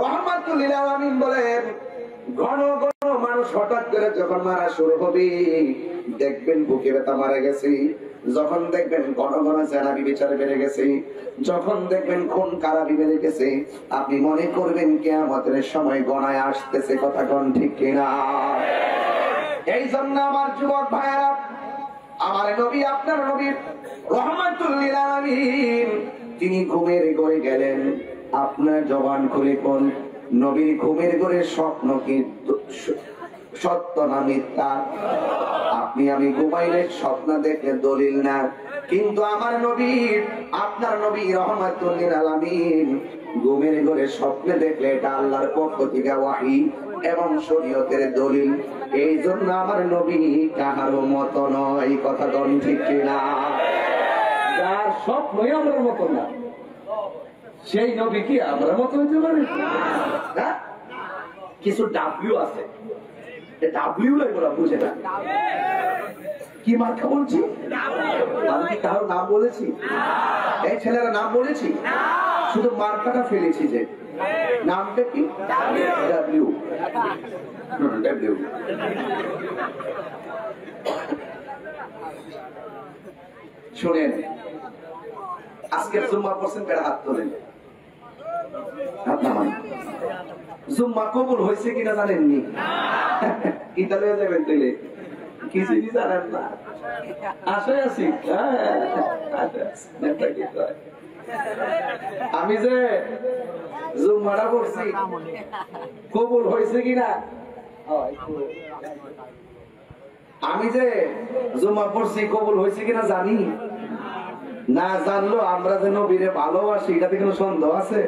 রহমাতুল লিল আলামিন বলেন, ঘন ঘন মানুষ হঠাৎ করে যখন মারা শুরু হবে, দেখবেন বুকে ব্যথা মারা গেছে, যখন দেখবেন ঘন ঘন জানাবি বিচার বেড়ে গেছে, যখন দেখবেন খুন খারাপি বেড়ে গেছে, আপনি মনে করবেন কিয়ামতের সময় গণায় আসতেছে। কথা কোন ঠিক কিনা? এই জন্য আমার যুবক ভাইয়েরা, আমার নবী, আপনার নবী রহমাতুল লিল আলামিন, তিনি ঘুমের ঘরে গেলেন। আপনার জবান খুলে কোন নবীর ঘুমের ঘরে স্বপ্ন কি সত্য না মিথ্যা? আপনি আমি ঘুমাইলে স্বপ্ন দেখলে দলিল না, কিন্তু আমার নবী, আপনার নবী রহমাতুল লিল আলামিন ঘুমের ঘরে স্বপ্নে দেখলে এটা আল্লাহর পক্ষ থেকে ওয়াহী এবং শরীয়তের দলিল। এই জন্য আমার নবী কাহারও মতো নয়। কথা কোন ঠিক কিনা? যার স্বপ্নই আমার মতো না, সেই নবী কি আমার মতো হতে পারে? কিছু ডাব্লিউ আছে, ডাব্লিউ ওরা বুঝে না। কি মার্কা বলছি? আমি কি কারোর নাম বলেছি? এই ছেলেরা নাম বলেছি? শুধু মার্কাটা ফেলেছি। যে নামটা কি? ডাব্লিউ। ডাব্লিউ। শোনেন, আজকের জুম্মা পড়ছেন, বেড়া হাত তোলেন, হাত নামান। জুম্মা কবুল হয়েছে কিনা জানেননি? ইতালিয়া যাবেন তুলে কিছুই জানেন না। আশায় আছি, আমি যে জুম্মাটা পড়ছি কবুল হয়েছে কিনা, আমি যে জুম্মা পড়ছি কবুল হয়েছে কিনা জানি না। জানলো আমরা যে নবীরে ভালোবাসি, এটাতে কোনো সন্দেহ আছে?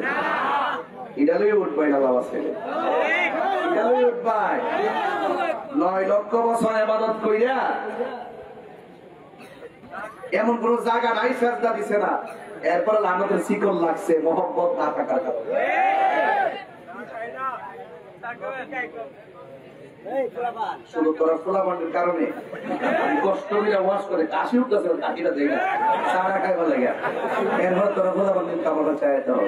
এটা লইয়ে উঠবাই না বাবা ছেলে, এটা লইয়ে উঠবাই। 9 লক্ষ বছর ইবাদত কইরা এমন কোন জায়গা নাই সেজদা দিছে না, এরপর লানতের শিকল লাগছে মহব্বত না থাকার কারণে। শুরু করা ফোলাবান্ডের কারণে কষ্ট করে ওয়াশ করে কাশি উঠতেছে, কাকিটা দেখে সারা খাইবা লাগে, এরপর তোরা ফোলাবান্ডের কাপড়টা চায় দাও।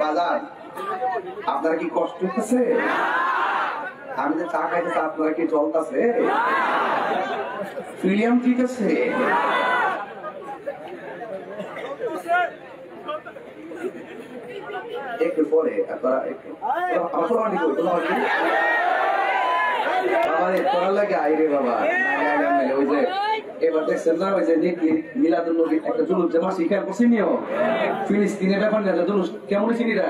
বাজার আপনারা কি কষ্ট হচ্ছে? আমি যে চা খাইতেছি আপনারা কি চলতেছে? ফিলিয়াম ঠিক আছে? একটু পরে আপনারা একটু বাবা লাগে আইরে বাবা। ওই যে এবার দেখছেন না, ওই যে মিলাদুল নবী একটা জুলুস যে মাসি খেয়াল করছি নিও, ফিলিস্তিনের ব্যাপার নিয়ে জুলুস কেমন চিনিরা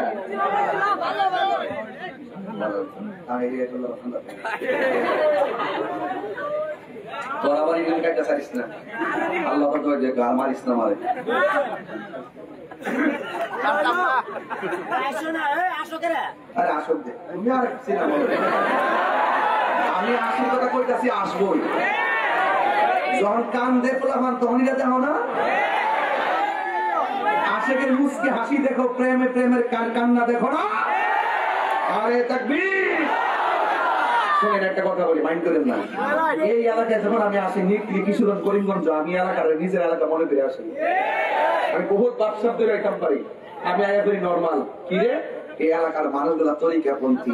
তোরা আবার ইংরেজি কাজটা চাইস না, আল্লাহ মারিস না মারে। আরে আসো দে, তুমি আর আমি আসল কথা কইতাছি, আসবই। যখন কান দেখলাম তখন এটা দেখো না, আশেকের মুসকে হাসি দেখো, প্রেমে প্রেমের কান্না দেখো না। আরে তাকবীর। শোনেন একটা কথা বলি, মাইন্ড করেন না। এই এলাকায় যখন আমি আসি, নিকলি কিশোরগঞ্জ করিমগঞ্জ, আমি এলাকার নিজের এলাকা মনে করে আসি। আমি বহুত বাদশাহ ধরে আইতাম পারি, আমি আয়া করি নর্মাল। কি রে, এই এলাকার মানুষগুলা তরিকা পন্থী,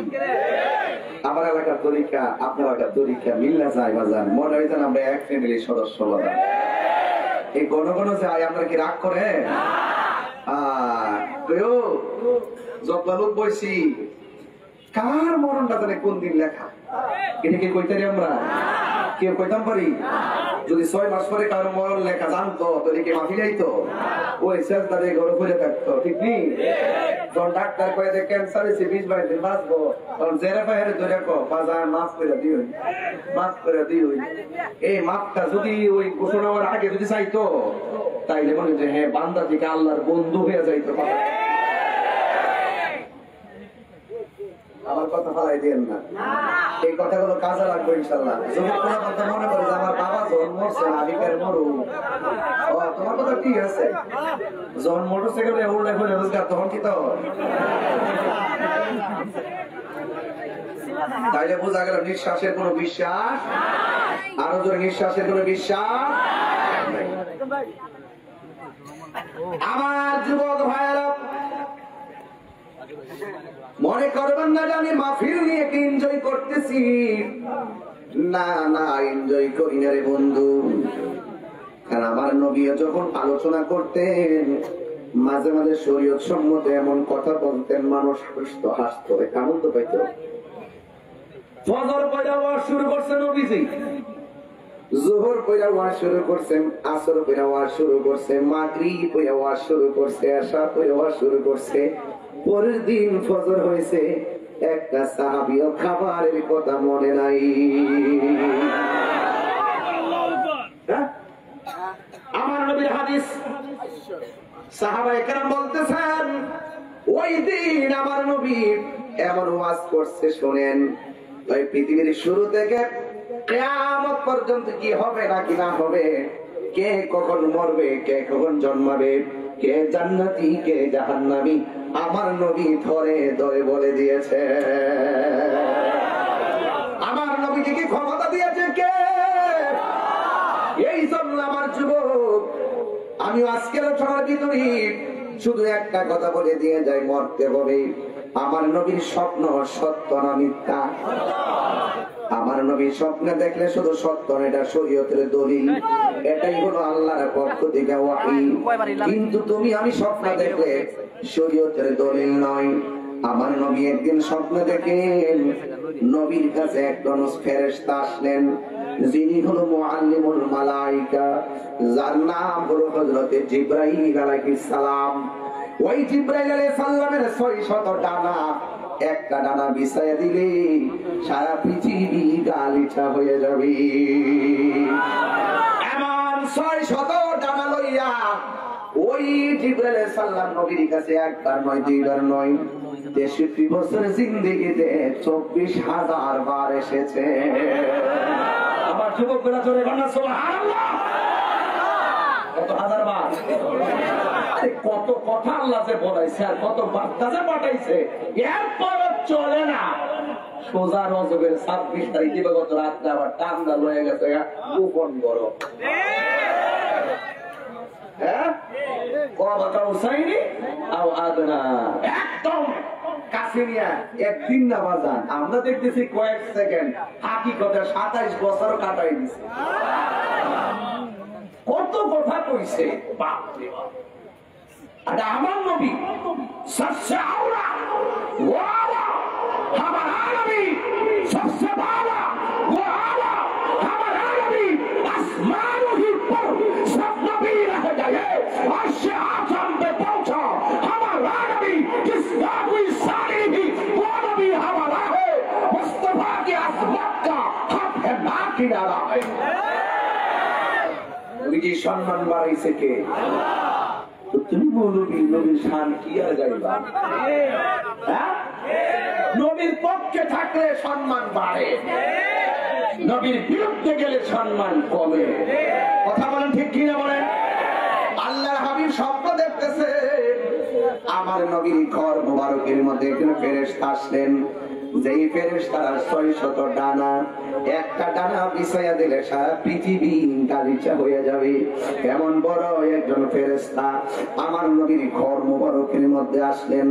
আমার এলাকার তরিকা আপনার এলাকার তরিকা মিল্লা যায় বাজার, মনে হইতেন আমরা এক ফ্যামিলির সদস্য বাজার। এই গণ গণ যে আয়, আমরা কি রাগ করে? যত লোক বইছি, কার মরণটা জানে কোন দিন লেখা, এটা কি কইতারি আমরা? কেউ কইতাম পারি? যদি 6 মাস পরে কারো মরণ লেখা জানতো, তাহলে কি মাফি যাইতো? ওই সেজদারে ঘরে ফিরে থাকতো, ঠিক নেই? যখন ডাক্তার কয়ে যে ক্যান্সার হয়েছে 20-22 দিন বাঁচবো, তখন জেরে পাহাড়ে ধরে বাজার মাফ করে দিও, মাফ করে দিও। এই মাফটা যদি ওই ঘোষণা হওয়ার আগে যদি চাইতো, তাইলে মনে যে হ্যাঁ বান্দা থেকে আল্লাহর বন্ধু হয়ে যাইতো। আমার কথা ফালাই দিয়েন না, এই কথাগুলো কাজে লাগবে ইনশাল্লাহ। যদি কোনো কথা মনে করে যে আমার বাবা যখন মরছে আমি কেন মরু, তোমার কথা ঠিক আছে, যখন মোটরসাইকেলে উল্লে করে রোজগার তখন কি তো তাইলে বোঝা গেল নিঃশ্বাসের কোনো বিশ্বাস, আরো জোরে নিঃশ্বাসের কোনো বিশ্বাস। আমার যুবক ভাইয়েরা, মনে করবেন না যে আমি মাহফিল নিয়ে কি এনজয় করতেছি। না না, এনজয় করি না রে বন্ধু। কারণ আমার নবীও যখন আলোচনা করতেন, মাঝে মাঝে শরীয়ত সম্মত এমন কথা বলতেন, মানুষ হাসতো, আনন্দ পাইত। ফজর পয়রা ওয়াজ শুরু করছেন নবীজি, যোহর পয়রা ওয়াজ শুরু করছেন, আসর পয়রা ওয়াজ শুরু করছে, মাগরিব পয়রা ওয়াজ শুরু করছে, এশা পয়রা ওয়াজ শুরু করছে। পরের দিন ফজর হয়েছে, একটা সাহাবীও খাবারের কথা মনে নাই। আমার নবীর হাদিস, সাহাবায়ে কেরাম বলতেছেন, ওই দিন আমার নবী এমন ওয়াজ করছে, শোনেন, ওই পৃথিবীর শুরু থেকে কিয়ামত পর্যন্ত কি হবে নাকি না হবে, কে কখন মরবে, কে কখন জন্মাবে, কে জান্নাতি কে জাহান্নামী, আমার নবী ধরে ধরে বলে দিয়েছে। আমার নবীকে কি ক্ষমতা দিয়েছে কে? এই জন্য আমার যুবক, আমি আজকের আলোচনার ভিতরে শুধু একটা কথা বলে দিয়ে যাই, মরতে হবে। আমার নবীর স্বপ্ন সত্য না মিথ্যা? আমার নবীর স্বপ্নে দেখলে শুধু সত্য, এটা শরীয়তের দলিল, এটাই হলো আল্লাহর পক্ষ থেকে ওয়াহী। কিন্তু তুমি আমি স্বপ্ন দেখলে শরীয়তের দলিল নয়। আমার নবী একদিন স্বপ্ন দেখেন, নবীর কাছে একজন ফেরেশতা আসলেন, যিনি হলো মুআল্লিমুল মালায়েকা, যার নাম হলো হযরতে জিবরাইল আলাইহিস সালাম। ওই জিবরাইল আলাইহিস সালামের 600 ডানা, একটা ডানা বিছায়া দিলে সারা পৃথিবী গালিচা হয়ে যাবে। এমন 600 ডানা লইয়া ওই জিবরাইল আলাইহিস সালাম নবীর কাছে একবার নয়, দুইবার নয়, 63 বছর জিন্দেগিতে 24,000 বার এসেছে। আমার যুবকরা জোরে বলেন সুবহানাল্লাহ। কত হাজার বার, কত কথা আল্লাহ যে বলাইছে, আর কত বার্তা যে পাঠাইছে, এরপর চলে না। সোজা রজবের 26 তারিখ দিবাগত রাত্রে আবার টান্দা লয়ে গেছে গোপন বড়। হ্যাঁ, কথা উসাইনি আও আদনা, একদম কাছে নিয়ে একদিন না বাজান। আমরা দেখতেছি কয়েক সেকেন্ড, হাকিকতে 27 বছর কাটাই দিছে। কত কথা কইছে, বাপ রে বাপ। আর আমার নবী সবচেয়ে আওলা ওয়ালা, আমার নবী সবচেয়ে বালা ওয়ালা, আমার নবী আসমানों ही पर सब नबी रह गए, अर्श आज़म पे पहुंचा हमारा नबी, जिसका कोई सारी भी वो नबी हमारा है, मुस्तफा की अजमत का हम है ना किनारा है। নবীজি সম্মান বাড়াইছে কে? তুমি বলবি নবীর শান কি আর গাইবা? নবীর পক্ষে থাকলে সম্মান বাড়ে, নবীর বিরুদ্ধে গেলে সম্মান কমে। কথা বলেন ঠিক কিনা বলেন? আল্লাহর হাবিব স্বপ্ন দেখতেছে, আমার নবীর ঘর মুবারকের মধ্যে একজন ফেরেশতা আসলেন, যেই ফেরেশতার 600 ডানা, একটা ডানা বিছাইয়া দিলে সারা পৃথিবী গালিচা হয়ে যাবে। এমন বড় একজন ফেরেশতা আমার নবীর ঘর মুবারকের মধ্যে আসলেন।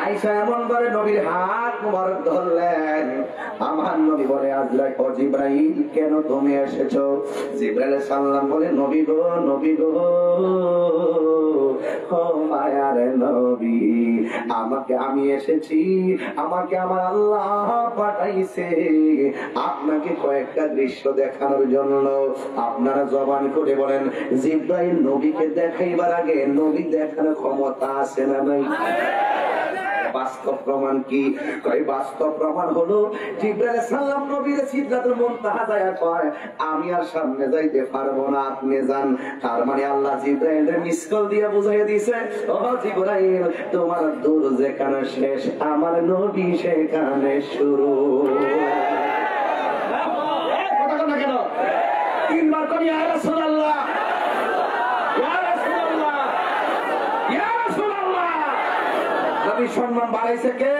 আয়েশা এমন করে নবীর হাত মুবারক ধরলেন। আমার নবী বলে, আজরাইল ও জিবরাইল, কেন তুমি এসেছো? জিবরাইল সালাম বলে, নবী গো, নবী গো, ও মায়ার নবী, আমি এসেছি, আমাকে আমার আল্লাহ পাঠাইছে আপনাকে কয়েকটা দৃশ্য দেখানোর জন্য। আপনারা জবান করে বলেন, জিবরাইল নবীকে দেখাইবার আগে নবী দেখানোর ক্ষমতা আছে না নাই? বাস্তব প্রমাণ কি? বাস্তব প্রমাণ হলো জিবরাইল সালাম নবীর সিদরাতুল মুনতাহা যায় কয়, আমি আর সামনে যাইতে পারবো না, আপনি যান। তার মানে আল্লাহ জিবরাইলের মিস কল দিয়ে বুঝাইয়া দিয়েছে, ও জিবরাইল, তোমার দূর যেখানে শেষ, আমার নবী সেখানে শুরু। কথা না কেন? তিনবার করি ইয়া রাসূলুল্লাহ, ইয়া রাসূলুল্লাহ, ইয়া রাসূলুল্লাহ। নবী সম্মান বাড়াইছে কে?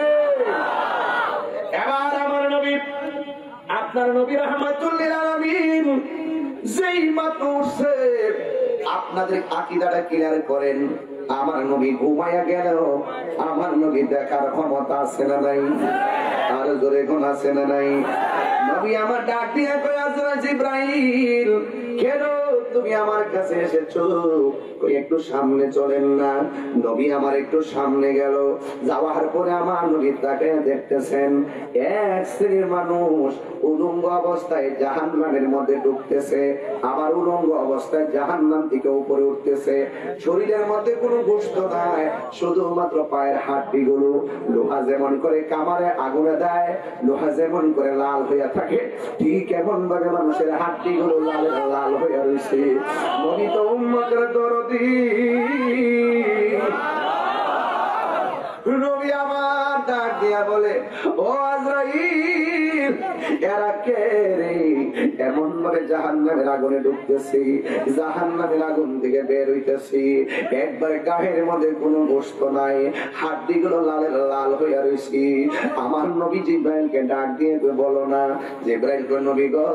এবার আমার নবী আপনার নবী রাহমাতুল লিল আলামিন যেই মাত্র উঠছে, আপনাদের আকীদাটা ক্লিয়ার করেন। আমার নবী ঘুমায়া গেল, আমার নবী দেখার ক্ষমতা আছে না নাই? আর জোরে কোন আছে না নাই? নবী আমার ডাক দিয়ে কয়, আজরাইল জিবরাইল, কেন তুমি আমার কাছে এসেছো? কই একটু সামনে চলেন না। নবী আমার একটু সামনে গেল, যাওয়ার পরে আমার নবী তাকে দেখতেছেন এক শ্রেণীর মানুষ উলঙ্গ অবস্থায় জাহান্নামের মধ্যে ঢুকতেছে, আবার উলঙ্গ অবস্থায় জাহান্নাম থেকে উপরে উঠতেছে। শরীরের মধ্যে কোনো গোশত নাই, শুধুমাত্র পায়ের হাড্ডি গুলো। লোহা যেমন করে কামারে আগুনে দেয়, লোহা যেমন করে লাল হইয়া থাকে, ঠিক এমন ভাবে মানুষের হাড্ডি গুলো লাল লাল হইয়া রয়েছে। নবী তো উম্মতের দরদি, নবী আমার ডাক দিয়া বলে, ও আজরাইল, এরা কে রে? এমন ভাবে জাহান্নামের আগুনে ঢুকতেছি, জাহান্নামের আগুন থেকে বের হইতেছি, একবারে গায়ের মধ্যে কোনো গোশত নাই, হাড্ডি গুলো লালের লাল হইয়া রয়েছি। আমার নবী জিবরাইলকে ডাক দিয়ে বলো না, জিবরাইল কই, নবী গো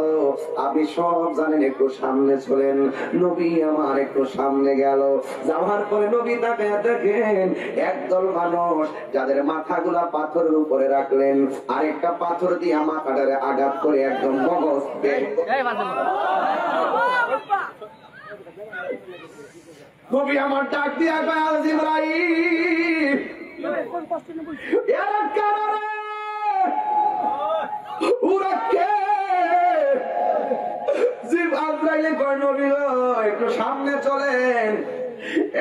আপনি সব জানেন, একটু সামনে চলেন। নবী আমার একটু সামনে গেল, যাওয়ার পরে নবী তাকে দেখেন একদল মানুষ যাদের মাথাগুলা পাথরের উপরে রাখলেন, আরেকটা পাথর দিয়ে মাথাটারে আঘাত করে একদম মগজ বের। নবী আমার ডাক দিয়া কয়, আল জিবরাইল, এরা কারা রে? ওরা কে? আজরাইল কয়, নবী গো একটু সামনে চলেন।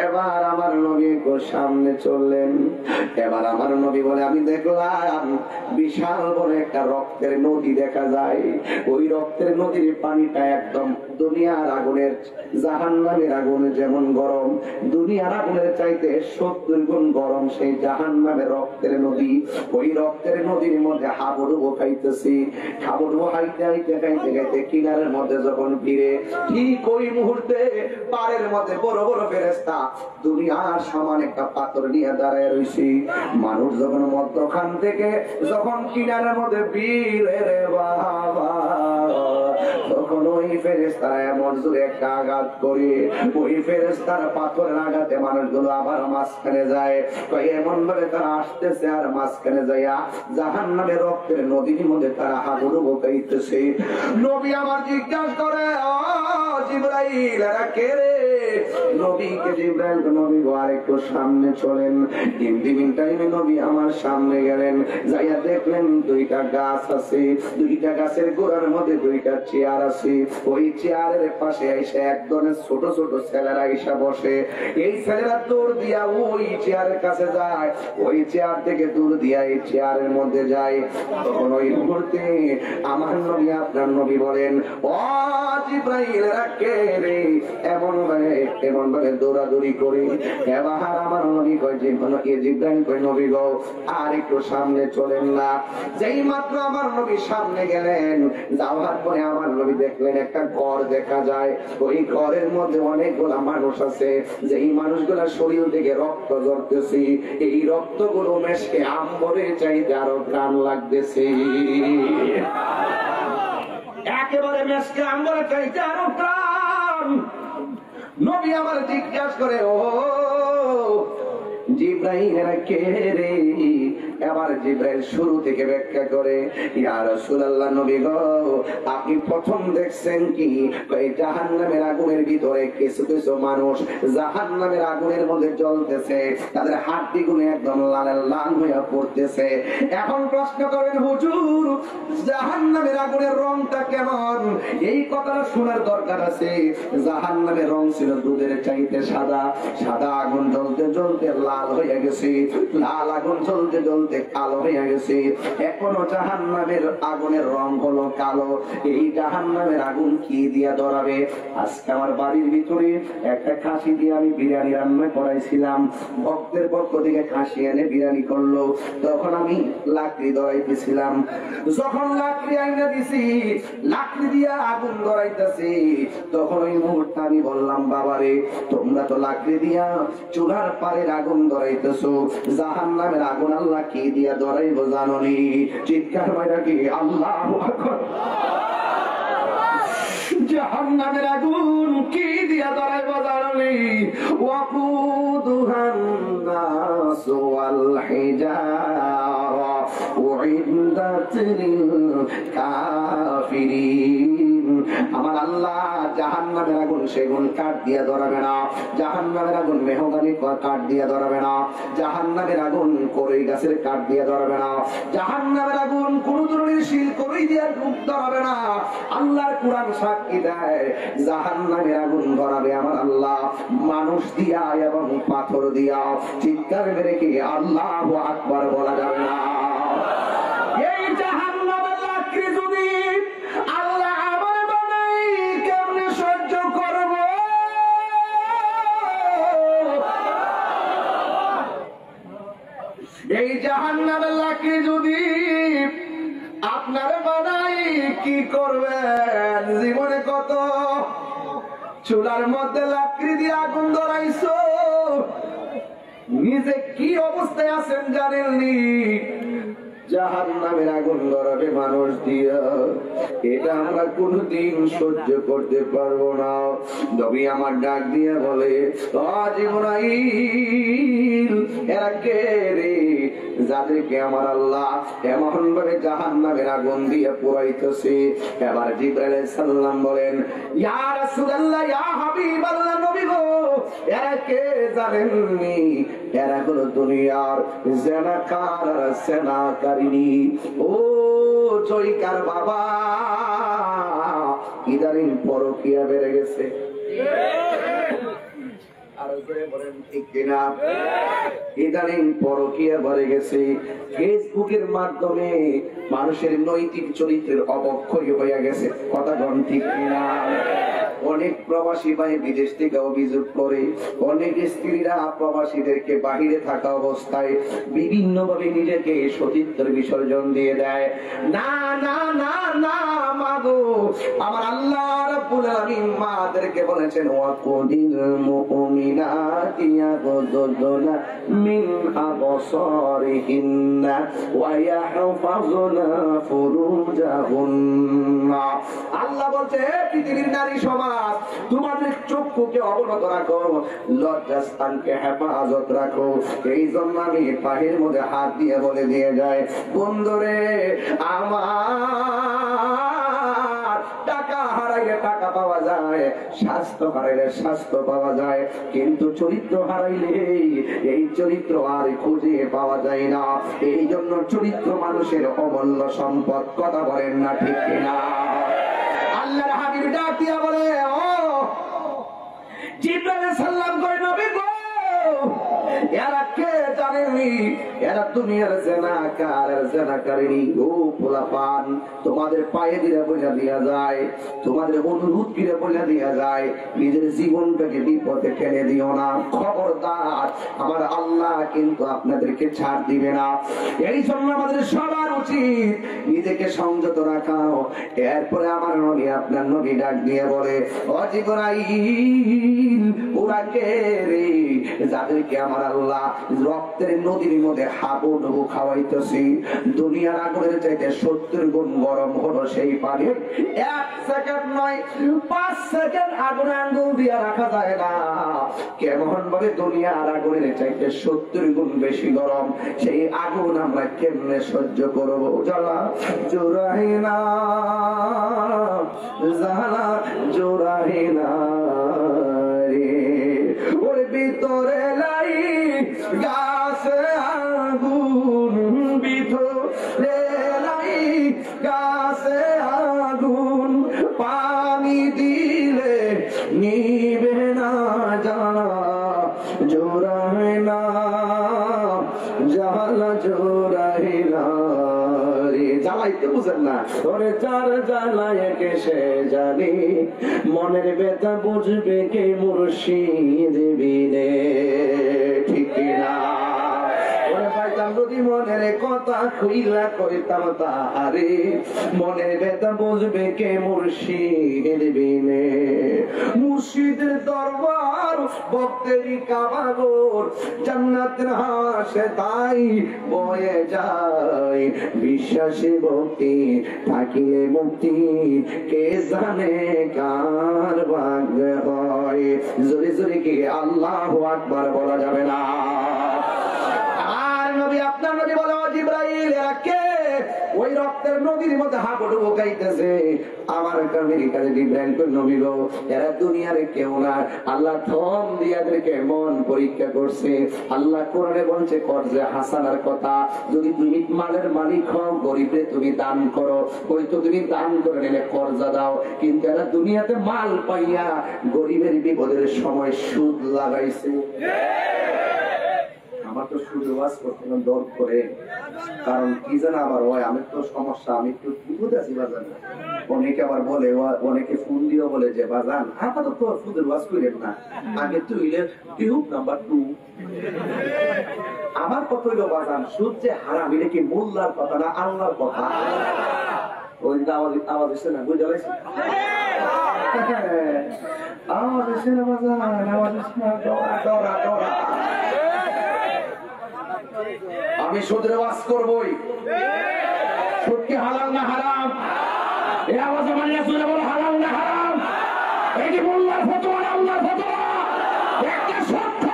এবার আমার নবী সামনে চললেন। এবার আমার নবী বলে, আমি দেখলাম বিশাল বড় একটা রক্তের নদী দেখা যায়। ওই রক্তের নদীর পানিটা একদম দুনিয়ার আগুনের, জাহান্নামের আগুন যেমন গরম, দুনিয়ার আগুনের চাইতে 70 গুণ গরম সেই জাহান্নামের রক্তের নদী। ওই রক্তের নদীর মধ্যে হাবুডুবু খাইতেছি, হাবুডুবু খাইতে খাইতে খাইতে খাইতে কিনারের মধ্যে যখন ফিরে, ঠিক ওই মুহূর্তে পাড়ের মধ্যে বড় বড় ফেরেশতা দুনিয়ার সমান একটা পাথর নিয়ে দাঁড়ায় রয়েছি। মানুষ যখন মধ্যখান থেকে যখন কিনারের মধ্যে ভিড়ে রে বাবা, তখন ওই ফেরেশতারা এমন জোরে একটা আঘাত করে, ওই ফেরেশতার পাথরের আঘাতে মানুষগুলো আবার মাঝখানে যায়। এমন ভাবে তারা আসতেছে আর মাঝখানে যাইয়া জাহান্নামের রক্তের নদীর মধ্যে তারা হাবুডুবু খাইতেছে। নবী আমার জিজ্ঞাসা করে, ও জিবরাইল, এরা কে রে? নবীকে জিবরাইল, নবী গো আর একটু সামনে চলেন। ইভিনিং টাইমে নবী আমার সামনে গেলেন, যাইয়া দেখলেন দুইটা গাছ আছে, দুইটা গাছের গোড়ার মধ্যে দুইটা চেয়ার আছে। ওই চেয়ারের পাশে এসে একজনের ছোট ছোট ছেলেরা এসে বসে। এই ছেলেরা দৌড় দিয়া ওই চেয়ারের কাছে যায়, ওই চেয়ার থেকে দূর দিয়া এই চেয়ারের মধ্যে যায়। তখন ওই মুহূর্তে আমার নবী, আপনার নবী বলেন, ও জিবরাইল, এরা কে রে? এমন ভাবে দৌড়াদৌড়ি করে। এবার আমার নবী কয়, যে কোনো জিবরাইল কয়, নবী গো আর একটু সামনে চলেন না। যেই মাত্র আমার নবী সামনে গেলেন, যাওয়ার পরে আমার নবী দেখলেন একটা ঘর দেখা যায়। ওই ঘরের মধ্যে অনেকগুলা মানুষ আছে, যেই মানুষগুলা শরীর থেকে রক্ত ঝরতেছে। এই রক্তগুলো মেশকে আম্বরের চাইতে আরো প্রাণ লাগতেছে, একেবারে মেশকে আম্বরের চাইতে আরো প্রাণ। নবী আমার জিজ্ঞাসা করে, ও জিবরাইল, এরা কে রে? এবার জিবরাইল শুরু থেকে ব্যাখ্যা করে, ইয়া রাসূলুল্লাহ, নবী গো আপনি প্রথম দেখছেন কি, এই জাহান্নামের আগুনের ভিতরে কিছু কিছু মানুষ জাহান্নামের আগুনের মধ্যে জ্বলতেছে, তাদের হাড্ডিগুলো একদম লাল লাল হয়ে পড়তেছে। এখন প্রশ্ন করেন, হুজুর জাহান্নামের আগুনের রংটা কেমন? এই কথাটা শোনার দরকার আছে। জাহান্নামের রং ছিল দুধের চাইতে সাদা, সাদা আগুন জ্বলতে জ্বলতে লাল হয়ে গেছে, লাল আগুন জ্বলতে জ্বলতে কালো হয়ে গেছে। এখনো জাহান্নামের আগুনের রং হলো কালো। এই জাহান্নামের আগুন কি দিয়া ধরাবে? আজকে আমার বাড়ির ভিতরে একটা খাসি দিয়ে আমি বিরিয়ানি রান্না করাইছিলাম, ভক্তের পক্ষ থেকে খাসি এনে বিরিয়ানি করলো। তখন আমি লাকড়ি ধরাইতেছিলাম, যখন লাকড়ি আইনা দিছি, লাকড়ি দিয়ে দিয়া আগুন ধরাইতেছে, তখন ওই মুহূর্তে আমি বললাম, বাবারে তোমরা তো লাকড়ি দিয়া চুলার পারের আগুন ধরাইতেছো, জাহান্নামের আগুন আল্লাহ কি দিয়া ধরাইবো জানোনি? চিৎকার মাইরা কি আল্লাহু আকবার। জাহান্নামের আগুন কি দিয়া ধরাইবো জানোনি? ওয়াকুদুহান নাস ওয়াল হিজারা উইদ্দাত লিল কাফিরিন। আমার আল্লাহ জাহান্নামের আগুন সেগুন কাঠ দিয়া ধরাবে না, জাহান্নামের আগুন মেহগনি কাঠ দিয়া ধরাবে না, জাহান্নামের আগুন কড়ই গাছের কাঠ দিয়া ধরাবে না, জাহান্নামের আগুন কোন ধরনের শিল কড়ই দিয়া ধরাবে না। আল্লাহর কোরআন সাক্ষী দেয়, জাহান্নামের আগুন ধরাবে আমার আল্লাহ মানুষ দিয়া এবং পাথর দিয়া। চিৎকার মেরে কি আল্লাহু আকবার বলা যাবে না? এই জাহান্নামের লাকড়ি যদি আল্লাহ আমার বানাই কেমনে সহ্য করব? এই জাহান্নামের লাকড়ি যদি আপনার বানাই কি করবেন? জীবনে কত চুলার মধ্যে লাকড়ি দিয়ে আগুন ধরাইছো, নিজে কি অবস্থায় আছেন জানেননি? জাহান্নামের আগুন ধরাবে মানুষ দিয়া, এটা আমরা কোনদিন সহ্য করতে পারবো না। নবী আমার ডাক দিয়া বলে, জিবরাইল এরা কে রে যাদেরকে আমার আল্লাহ এমন ভাবে জাহান্নামের আগুন দিয়ে পুরাইতেছে? এবার জিবরাইল আলাইহিস সালাম বলেন, ইয়া রাসূলুল্লাহ, ইয়া হাবিবাল্লাহ, নবী গো এরা কে জানেননি? এরা হলো দুনিয়ার জেনাকার আর সেনাকারিনী। ও জয়কার বাবা, ইদানিং পরকীয়া বেড়ে গেছে। ইদানিং পরকীয়া বেড়ে গেছে। ফেসবুকের মাধ্যমে মানুষের নৈতিক চরিত্রের অবক্ষয় হয়ে গেছে। কথা বলেন ঠিক কিনা? অনেক প্রবাসী ভাই বিদেশ থেকে অভিযোগ করে, অনেক স্ত্রীরা প্রবাসীদেরকে বাহিরে থাকা অবস্থায় বিভিন্ন ভাবে নিজেকে সতীত্বের বিসর্জন দিয়ে দেয়। না না না না মাগো, আমার আল্লাহ রাব্বুল আলামিন মাদেরকে বলেছেন, ওয়াকুদিল মুমিনাতি ইয়াগুদুনা মিন আবসারিহিন্না ওয়া ইয়াহফাযুনা ফুরুজাহুন্না। আল্লাহ বলছে, পৃথিবীর নারী সমাজ তোমাদের চক্ষুকে অবনত রাখো, লজ্জাস্থানকে হেফাজত রাখো। এই জন্য আমি পায়ের মধ্যে হাত দিয়ে বলে দিয়ে যায়, বন্ধুরে আমার টাকা হারাইলে টাকা পাওয়া যায়, স্বাস্থ্য হারাইলে স্বাস্থ্য পাওয়া যায়, কিন্তু চরিত্র হারাইলে এই চরিত্র আর খুঁজে পাওয়া যায় না। এই জন্য চরিত্র মানুষের অমূল্য সম্পদ। কথা বলেন না ঠিক কিনা? আল্লাহর হাবিব ডাক দিয়া বলে, ও জিবরাইল আলাইহিস সালাম কই, নবী গো এরা কে জানেননি? এরা দুনিয়ার জেনাকার আর জেনাকারিনী। ও পোলাপান, তোমাদের পায়ে দিলে বোঝা দিয়া যায়, তোমাদের অনুরোধ কিরে বোঝা দিয়া যায়, নিজের জীবনটাকে বিপদে ঠেলে দিও না। খবরদার, আমার আল্লাহ কিন্তু আপনাদেরকে ছাড় দিবে না। এই জন্য আমাদের সবার উচিত নিজেকে সংযত রাখা। এরপরে আমার নবী, আপনার নবী ডাক দিয়ে বলে, ও জিবরাইল ওরা কে রে যাদেরকে আমার আল্লাহ রক্তের নদীর মধ্যে হাবুডুবু খাওয়াইতেছি? দুনিয়ার আগুনের চাইতে 70 গুণ গরম হলো সেই পানি। 1 সেকেন্ড নয়, 5 সেকেন্ড আগুনে আঙ্গুল দিয়ে রাখা যায় না। কেমন ভাবে দুনিয়ার আগুনের চাইতে 70 গুণ বেশি গরম, সেই আগুন আমরা কেমনে সহ্য করবো? জ্বালা জোরাহিনা, জ্বালা জোরাহিনা রে, ওর ভিতরে লাই গাছে আগুন, ভিতরে লাই গাছে আগুন, পানি দিলে নিবে না, জ্বালা জোরাহিনা, জ্বালা জোরাহিনা রে। জ্বালাইতে বুঝেন না? ওরে চার জ্বালায় কে সে জানি, মনের ব্যথা বুঝবে কে মুর্শিদ বিনে। ঠিক না? ওরে ভাই শয়তান যদি মনের কথা খুইলা কইতাম তাহারে, মনের ব্যথা বুঝবে কে মুর্শিদ বিনে। মুর্শিদের দরবার ভক্তেরই কাবাগর, জান্নাতের হাসে তাই বয়ে যায়। বিশ্বাসে ভক্তি থাকিলে মুক্তি, কে জানে কার ভাগ্য হয়। জোরে জোরে কি আল্লাহু আকবার বলা যাবে না? আর নবী, আপনার নবী বলে, ও জিবরাইল, এরা কে? ওই রক্তের নদীর মধ্যে হাবুডুবু গাইতেছে। আমার নবীর কাছে জিবরাইল কই, নবী গো, এরা দুনিয়ার কেউ না, আল্লাহ থম দিয়া এদেরকে মন পরীক্ষা করছে। আল্লাহ কোরআনে বলছে কর্জে হাসানার কথা, যদি তুমি মালের মালিক হও, গরিবে তুমি দান করো, ওই তো তুমি দান করে নিলে কর্জা দাও। কিন্তু এরা দুনিয়াতে মাল পাইয়া গরিবের বিপদের সময় সুদ লাগাইছে। আমার তো সুদ ওয়াজ করতে দর করে, কারণ কি জানা আবার হয়, আমি তো সমস্যা, আমি একটু বিপদ আছি বাজান। অনেকে আবার বলে, অনেকে ফোন দিয়েও বলে যে বাজান আপাতত সুদের ওয়াজ করেন না, আগে তুইলে বিহুক নাম্বার 2। আমার কথা হইল বাজান, সুদ যে হারাম, এটা কি মোল্লার কথা না আল্লাহর কথা? ওই আওয়াজ এসে না বুঝে গেছে, আওয়াজ এসে না বাজান, আওয়াজ এসে না, ডরা ডরা। আমি সুদের ওয়াজ করবই। সুদ কি হালাল না হারাম? এই আওয়াজে মানিয়ে শুনে বলো, হালাল না হারাম? এটি মোল্লার ফতোয়া না আল্লাহর ফতোয়া? একটা সত্য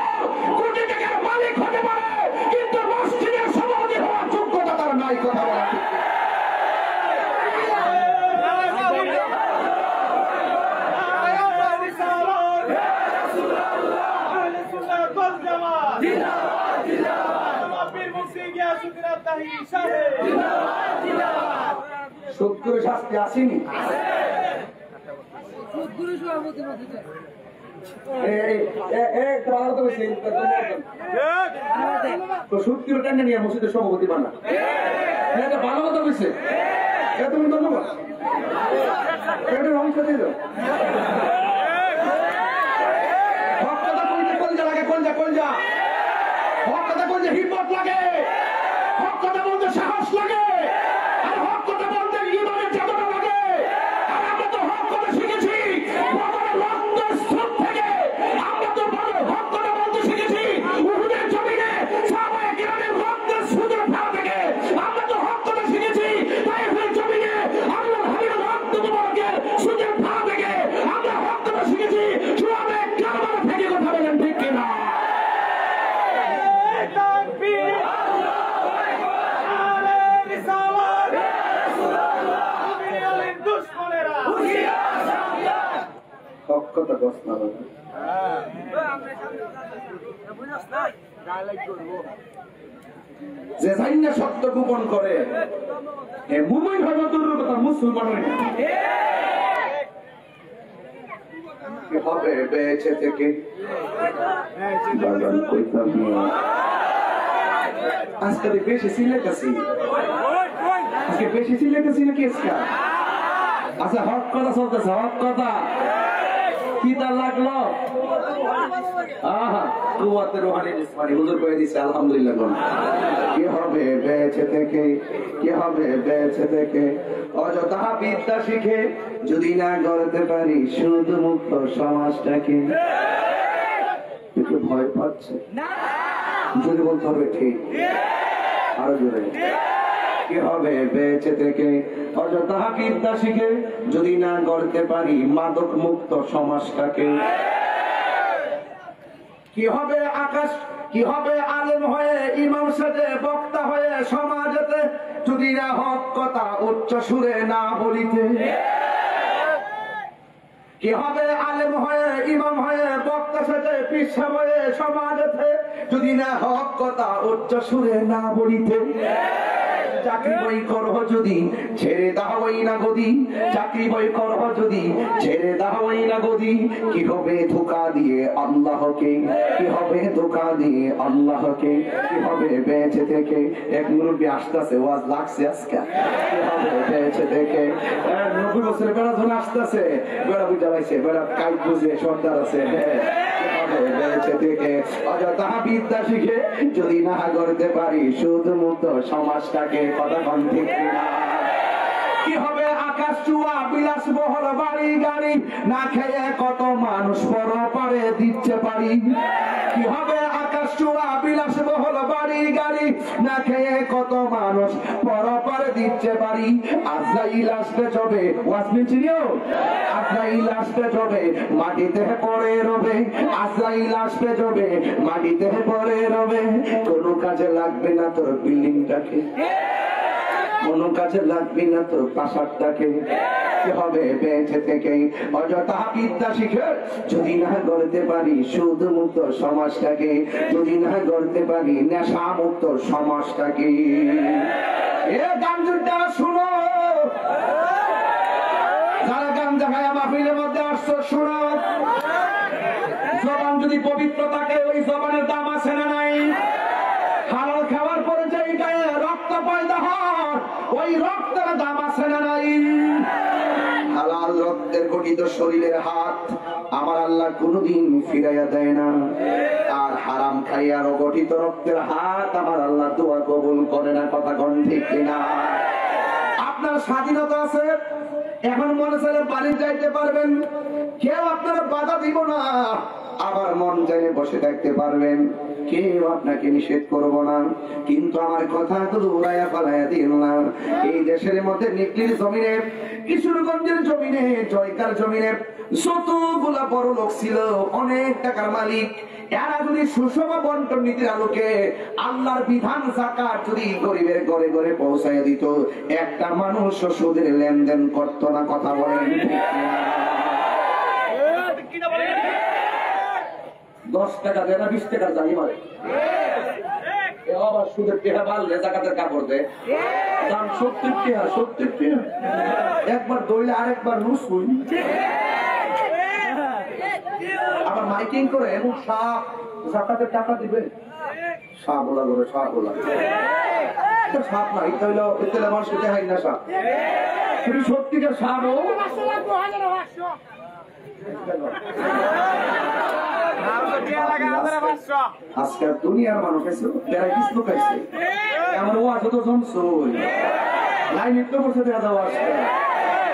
কোটি টাকার মালিক হতে পারে, কিন্তু মসজিদের সভাপতি হওয়ার যোগ্যতা তার নাই। কথা বলা ঠিক। সত্তর শাস্তি আসেনি, সত্যি টেনে নিয়ে মসজিদের সভাপতি বানা, ভালো কথা বলছে। তুমি ধন্যবাদ, অংশ দিল। হক কথা কইতে কলজা লাগে, কলজা কলজা। হক কথা বলতে হিম্মত লাগে, হক কথা বলতে সাহস লাগে, আর হক কথা বলতে ইমানের চেতনা লাগে। আর আমরা তো হক কথা শিখেছি বাবার রক্তের স্রোত থেকে, আমরা তো বাবার হক কথা বলতে শিখেছি উহুদের জমিনে সাহাবায়ে কিরামের রক্তের স্রোতের ধারা থেকে। আমরা তো হক কথা শিখেছি তায়েফের জমিনে আল্লাহর হাবিবের রক্ত মুবারকের স্রোতের ধারা থেকে। আমরা হক কথা শিখেছি চূড়াবে কারবার থেকে। কথা বলেন ঠিক কিনা? যে সাইন্যা সত্য গোপন করে মুমিন হবে দূরের কথা, মুসলমান হয় না। কি হবে বেঁচে থেকে? আজকে বেশি সিলেকাছি, আজকে বেশি সিলেকাছি নাকি? আচ্ছা, হক কথা চলতেছে, হক কথা কি তার লাগলো? হুজুর কয়ে দিচ্ছে আলহামদুলিল্লাহ। কি হবে বেঁচে থেকে? কি হবে বেঁচে থেকে? অযথা বিদ্যা শিখে যদি না গড়তে পারি শুধু মুক্ত সমাজটাকে। একটু ভয় পাচ্ছে, যদি বলতে হবে ঠিক, আরো জোরে। কি হবে বেঁচে থেকে? অযথা বিদ্যা শিখে যদি না গড়তে পারি মাদক মুক্ত সমাজটাকে। কি হবে আকাশ, কি হবে আলেম হয়ে ইমাম সাজে বক্তা হয়ে সমাজেতে যদি না হক কথা উচ্চ সুরে না বলিতে। কি হবে আলেম হয়ে ইমাম হয়ে বক্তা সাজে পিছা হয়ে সমাজেতে যদি না হক কথা উচ্চ সুরে না বলিতে। চাকরি বই করো যদি ছেড়ে দাওয়াই না গদি, চাকরি বই করো যদি ছেড়ে দাওয়াই না গদি। কি হবে ধোঁকা দিয়ে আল্লাহকে? কি হবে ধোঁকা দিয়ে আল্লাহকে? কি হবে বেঁচে থেকে? এক মুরব্বী আসতেছে, ওয়াজ লাগছে আজকে। কি হবে বেঁচে থেকে? 90 বছরের বেড়া ধরে আসতেছে, বেড়া বুঝা পাইছে, বেড়া কাজ বুঝে সর্দার আছে। হবে বেঁচে থেকে অযথা বিদ্যা শিখে যদি না করতে পারি সুদ মুক্ত সমাজটাকে, কথা কোন ঠিক কিনা? কি হবে আকাশ চুয়া বিলাস বহল বাড়ি গাড়ি, না খেয়ে কত মানুষ পরপারে দিচ্ছে পারি। কি হবে আকাশ চুয়া বিলাস বহল বাড়ি গাড়ি, না খেয়ে কত মানুষ পরপারে দিচ্ছে পারি। আজরাইল আসবে যবে, ওয়াসমিন চিনিও? আজরাইল আসবে যবে মাটিতে পড়ে রবে, আজরাইল আসবে যবে মাটিতে পড়ে রবে। কোনো কাজে লাগবে না তোর বিল্ডিংটাকে, কোনো কাজে লাগবে না তোর প্রাসাদটাকে। কি হবে বেঁচে থেকে অযথা বিদ্যা শিখে যদি না গড়তে পারি সুদ মুক্ত সমাজটাকে, যদি না গড়তে পারি নেশা মুক্ত সমাজটাকে। এ গাঞ্জুরটা শুনো, যারা গাঞ্জা খায়া মাহফিলের মধ্যে আসছো শুনো, জবান যদি পবিত্র থাকে ওই জবানের দাম আছে না নাই? হালাল খাওয়ার পরে যে গায়ে রক্ত পয়দা হয় ওই রক্তের দাম আছে না নাই? হালাল রক্তের গঠিত শরীরের হাত আমার আল্লাহ কোনদিন ফিরাইয়া দেয় না, আর হারাম খাইয়ার গঠিত রক্তের হাত আমার আল্লাহ দোয়া কবুল করে না, কথা কোন ঠিক কিনা? আপনার স্বাধীনতা আছে, এখন মনে চাইলে বাড়ি যাইতে পারবেন, কেউ আপনারা বাধা দিব না। আবার মন চাইলে বসে থাকতে পারবেন, কেউ আপনাকে নিষেধ করবো না। কিন্তু আমার কথা তো উড়াইয়া পালাইয়া দিল না। এই দেশের মধ্যে নিকলির জমিনে, কিশোরগঞ্জের জমিনে, জয়কার জমিনে যতগুলা বড় লোক ছিল, অনেক টাকার মালিক, এরা যদি সুষম বন্টন নীতির আলোকে আল্লাহর বিধান যাকাত যদি গরিবের ঘরে ঘরে পৌঁছাইয়া দিত, একটা মানুষ সুদের লেনদেন করতো না, কথা বলেন। 10 টাকা দেয় না, 20 টাকা জানি মারে, আবার সুদের টেহা বাড়লে জাকাতের কাপড় দেয়, দাম 70 টাকা, 70 টাকা, একবার দইলে আরেকবার লুস হই। আবার মাইকিং করে এবং সাপ জাকাতের টাকা দিবে, সাপ ওলা করে, সাপ ওলা সাপ না, এটা হইলো তেলে মানুষের দেখাই না সাপ, তুমি সত্যিকার সাপ। আজকাল দুনিয়ার মানুষ আছে প্যারাইটিস লোক আছে, আমার ও আজ তো জমছই লাইন একটু বসে দেওয়া যাওয়া। আজকাল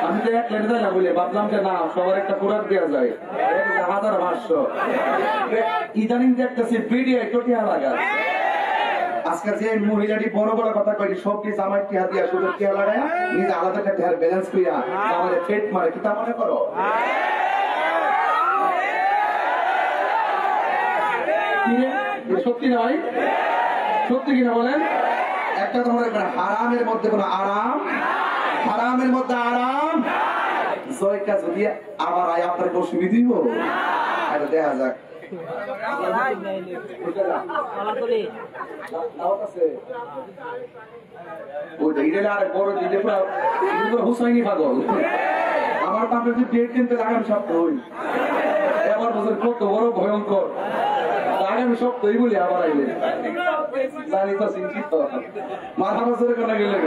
আমি তো 1 লাইনে দেয় না বলে ভাবলাম যে না সবার একটা প্রোডাক্ট দেওয়া যায় 1500। ইদানিং দেখতেছি ভিডিও টোটিয়া লাগা। আজকাল যে মহিলাটি বড় বড় কথা কই সব কিছু আমার টিয়া দিয়া শুধু টিয়া লাগায় নিজে আলাদা একটা টিয়ার ব্যালেন্স কইয়া আমাদের ফেট মারে, কি তা মনে করো? সত্যি নয়, সত্যি কিনা বলেন? একটা তো মনে করেন হারামের মধ্যে কোনো আরাম, হারামের মধ্যে আরাম। জয়কা যদি আবার আয় আপনার অসুবিধা দিব, এটা দেখা যাক। হুসাইনি পাগল আমার বাপের যে ডেট কিনতে লাগাম সপ্তাহ এবার বছর কত বড় ভয়ঙ্কর, আগামী সপ্তাহে বলি আবার আইলেন জানি তো চিন্তিত মাথা বছরে কেন গেলে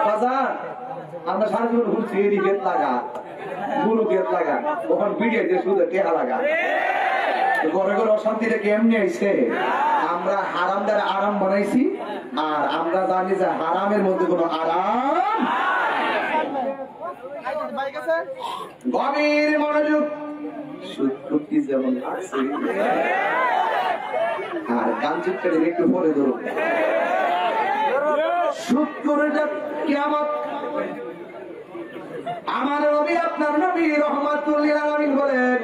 বাজার আমরা সারা জীবন ঘুরছি, এরি গেট লাগা, গুরু গেট লাগা, ওখান ভিডিও দিয়ে শুধু টেহা লাগা, ঘরে ঘরে অশান্তিটা কেমনি আইছে? আমরা হারাম দ্বারা আরাম বানাইছি, আর আমরা জানি যে হারামের মধ্যে কোনো আরাম। গভীর মনোযোগ, সুখী যেমন আছে আর গাঞ্জুকটা একটু পরে ধরো। সুদ করে কিয়ামত আমার নবী আপনার নবী রাহমাতুল লিল আলামিন বলেন,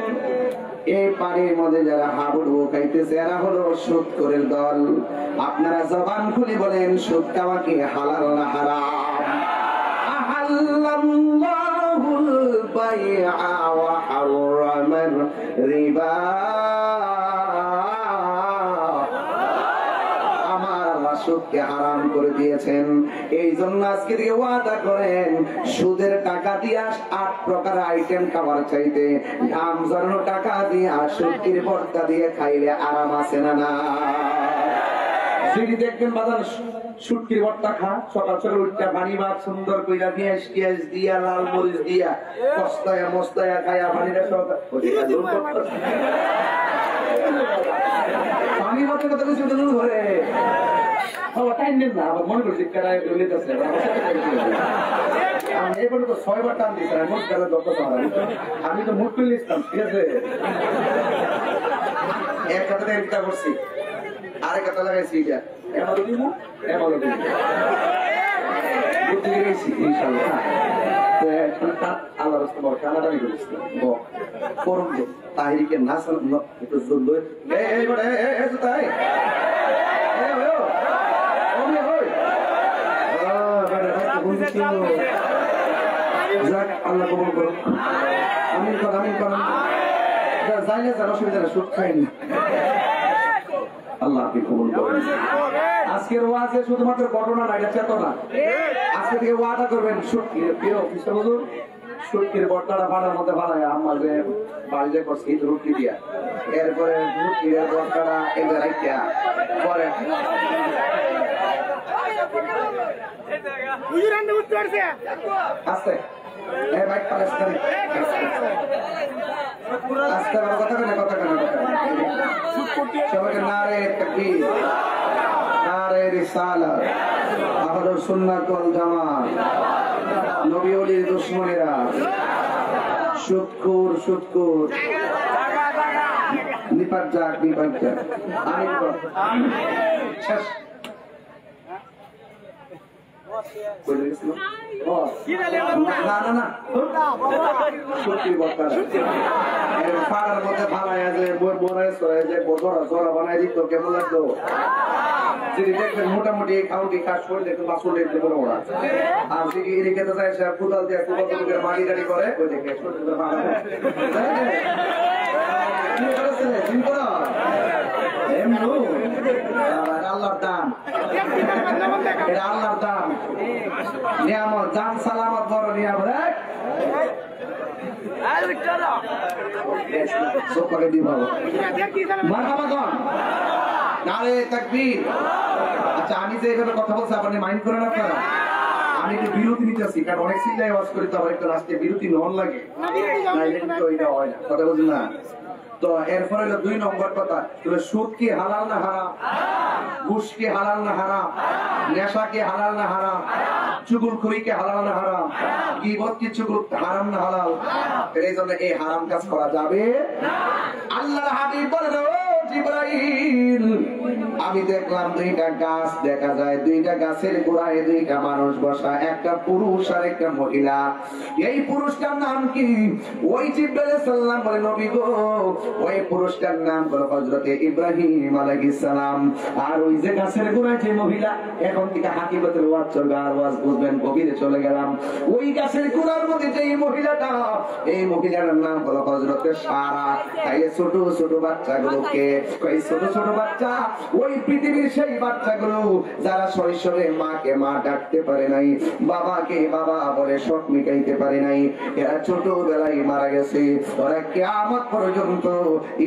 এই পানির মধ্যে যারা হাবুডুবু খাইতেছে এরা হলো সুদখোরের দল। আপনারা জবান খুলে বলেন সুদ খাওয়া কি হালাল না হারাম? আহাল্লাল্লাহুল বাইআ ওয়া হারামার রিবা। সুদকে হারাম করে দিয়েছেন, এই জন্য আজকে থেকে ওয়াদা করেন সুদের টাকা দিয়ে 8 প্রকার আইটেম খাবার চাইতে দাম জড়ানো টাকা দিয়ে সুদের ভর্তা দিয়ে খাইলে আরাম আছে না? না যদি দেখবেন বাজার শুটকির ভর্তা খা, সকাল সকাল উঠটা পানি ভাত সুন্দর কইরা পেঁয়াজ টিয়াজ দিয়া লাল মরিচ দিয়া কস্তায়া মস্তায়া খায়া পানিটা সকাল পানি ভাতের কথা কিছু ধরে টাইম নেন না, আবার মনে করছি কেরায় নিতেছে আমি এই পর্যন্ত 6 বার টান দিচ্ছি আমি তো মুখ তুলে ইসলাম, ঠিক আছে। এক কথা চিন্তা করছি, আরেক কথা লাগাইছি এটা এমালো দিব এমালো দিব বুদ্ধি গেছি ইনশাআল্লাহ। আল্লাহ রাস্তা বড় টানাটানি করেছিল করুন যে তাহিরিকে না একটু সুন্দর তাই আল্লাহ কবুল করুন, আমিন করেন আমিন করেন। যাইলে যার অসুবিধা না, সুখ খাইনি, আল্লাহ আপনি কবুল করেন। আজকের ওয়াজে শুধুমাত্র ঘটনা না, এটা চেতনা। আজকে থেকে ওয়াদা করবেন সুটকির প্রিয় অফিসার হুজুর, সুটকির বর্তাটা ফাটার মধ্যে ফালায় আমার যে বাড়িতে করছি রুটি দিয়া, এরপরে রুটির বর্তাটা এনে রাখিয়া পরে আস্তে বাইক পালাস্তানি আস্তে কথা কেন কথা কেন সবাইকে নারে তাকবীর নারে রিসালাত আহলুস সুন্নাত ওয়াল জামাত নবী ওলির দুশমনেরা সুৎখোর সুৎখোর নিপাত যাক নিপাত যাক আমিন শেষ না না না সত্যি বর্তা পাড়ার মধ্যে ফালাইয়া যে জোড়া বানাই দিত কেমন লাগতো। যদি দেখবেন মোটামুটি কাউন্টি কাজ করে দেখবেন বাসন দেখবেন ওরা, আর যদি এদিকে তো যায় কোদাল দিয়ে কোদাল মাটি টাড়ি করে ওই দেখে আল্লাহর দাম, এটা আল্লাহর দাম, নিয়ামত জান সালামত বড় নিয়ামত। আচ্ছা আমি যে এভাবে কথা বলছি আপনি মাইন্ড করেন আপনারা, আমি একটু বিরতি নিতেছি, কারণ অনেক চিন্তায় ওয়াজ করি তো আবার একটু লাস্টে বিরতি নন লাগে, কথা বলছেন না। তো এরপরে হলো 2 নম্বর কথা, সুদ কি হালাল না হারাম, ঘুষ কি হালাল না হারাম, নেশা কি হালাল না হারাম, চুগলখড়ি কি হালাল না হারাম, গীবত কি চুগল হারাম না হালাল। এই জন্য এই হারাম কাজ করা যাবে। আল্লাহর হাবিব বলেন ও জিবরাইল, আমি দেখলাম 2টা গাছ দেখা যায়, 2টা গাছের গোড়ায় 2টা মানুষ বসা, একটা পুরুষ আর একটা মহিলা। এই পুরুষটার নাম কি? ওই জিবরাইল সাল্লাম বলে নবী গো ওই পুরুষটার নাম হলো হযরত ইব্রাহিম আলাইহিস সালাম। আর ওই যে গাছের গোড়ায় যে মহিলা, এখন থেকে হাকিকতের ওয়াজ চলবে আর ওয়াজ বুঝবেন, গভীরে চলে গেলাম। ওই গাছের গোড়ার মধ্যে যে মহিলাটা, এই মহিলার নাম হলো হযরত সারা। তাই ছোট ছোট বাচ্চাগুলোকে, ওই ছোট ছোট বাচ্চা, ওই পৃথিবীর সেই বাচ্চাগুলো যারা শৈশবে মাকে মা ডাকতে পারে নাই, বাবাকে বাবা বলে শখ মিটাইতে পারে নাই, এরা ছোটবেলায় মারা গেছে। ওরা কিয়ামত পর্যন্ত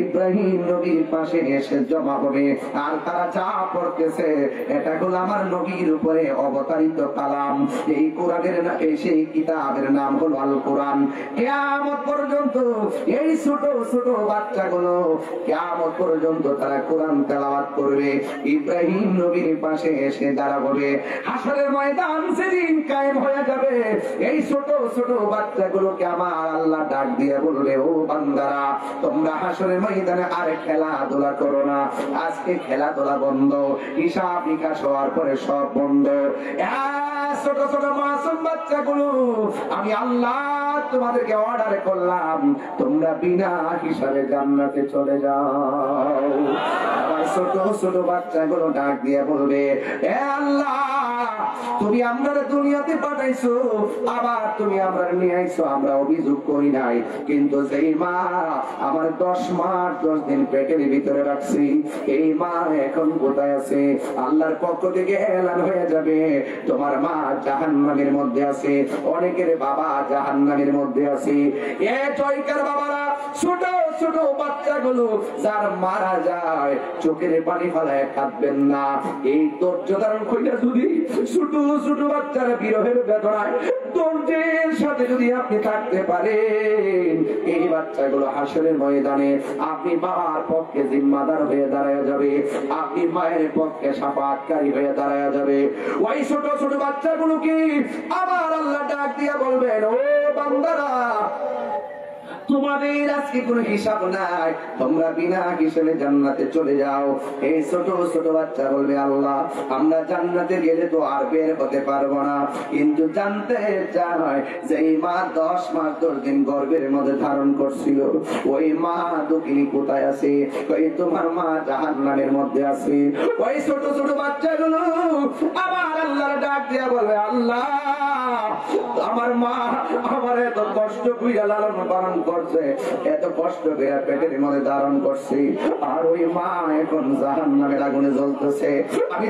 ইব্রাহিম নবীর পাশে এসে জমা হবে, আর তারা যা পড়তেছে এটা হলো আমার নবীর উপরে অবতারিত কালাম। এই কোরআনের সেই কিতাবের নাম হলো আল কোরআন। কিয়ামত পর্যন্ত এই ছোট ছোট বাচ্চাগুলো কিয়ামত পর্যন্ত তারা কোরআন তেলাওয়াত করবে, ইব্রাহিম নবীর পাশে এসে দাঁড়াবে। হাসরের ময়দান সেদিন কায়েম হয়ে যাবে। এই ছোট ছোট বাচ্চাগুলোকে আমার আল্লাহ ডাক দিয়ে বলবে, ও বান্দারা তোমরা হাসরের ময়দানে আর খেলাধুলা করো না, আজকে খেলাধুলা বন্ধ, হিসাব নিকাশ হওয়ার পরে সব বন্ধ। ছোট ছোট মাসুম বাচ্চাগুলো আমি আল্লাহ তোমাদেরকে অর্ডার করলাম, তোমরা বিনা হিসাবে জান্নাতে চলে যাও। আবার ছোট ছোট বাচ্চাগুলো ডাক দিয়ে বলবে, এ আল্লাহ তুমি আমরা দুনিয়াতে পাঠাইছো, আবার তুমি আমরা নিয়ে আইছো, আমরা অভিযোগ করি নাই, কিন্তু যেই মা আমার 10 মাস 10 দিন পেটের ভিতরে রাখছি, এই মা এখন কোথায় আছে? আল্লাহর পক্ষ থেকে এলান হয়ে যাবে, তোমার মা জাহান্নামের মধ্যে আছে, অনেকের বাবা জাহান্নামের মধ্যে আছে। এ জয়কার বাবারা, ছোট ছোট বাচ্চাগুলো যার মারা যায় চোখের পানি ফেলায় কাঁদবেন না। এই ধৈর্য ধারণ কইরা যদি ছোট ছোট বাচ্চারা বিরহের বেদনায় ধৈর্যের সাথে যদি আপনি থাকতে পারেন, এই বাচ্চাগুলো হাসরের ময়দানে আপনি বাবার পক্ষে জিম্মাদার হয়ে দাঁড়ায় যাবে, আপনি মায়ের পক্ষে শাফাআতকারী হয়ে দাঁড়ায় যাবে। ওই ছোট ছোট বাচ্চাগুলোকে আবার আল্লাহ ডাক দিয়া বলবেন, ও বান্দারা, তোমাদের আজকে কোনো হিসাব নাই, তোমরা বিনা হিসেবে জান্নাতে চলে যাও। এই ছোট ছোট বাচ্চা বলবে, আল্লাহ আমরা জান্নাতে গেলে তো আর বের হতে পারবো না, কিন্তু জানতে চাই যে এই মা 10 মাস 10 দিন গর্ভের মধ্যে ধারণ করছিল, ওই মা দুঃখিনী কোথায় আছে? ওই তোমার মা জাহান্নামের মধ্যে আছে। ওই ছোট ছোট বাচ্চাগুলো আবার আল্লাহর ডাক দিয়া বলবে, আল্লাহ আমার মা আমার এত কষ্ট কইরা লালন পালন করছে, এত কষ্ট করে পেটের মধ্যে ধারণ করছি, আর ওই মা এখন জাহান্নামের আগুনে জ্বলতেছে। আমি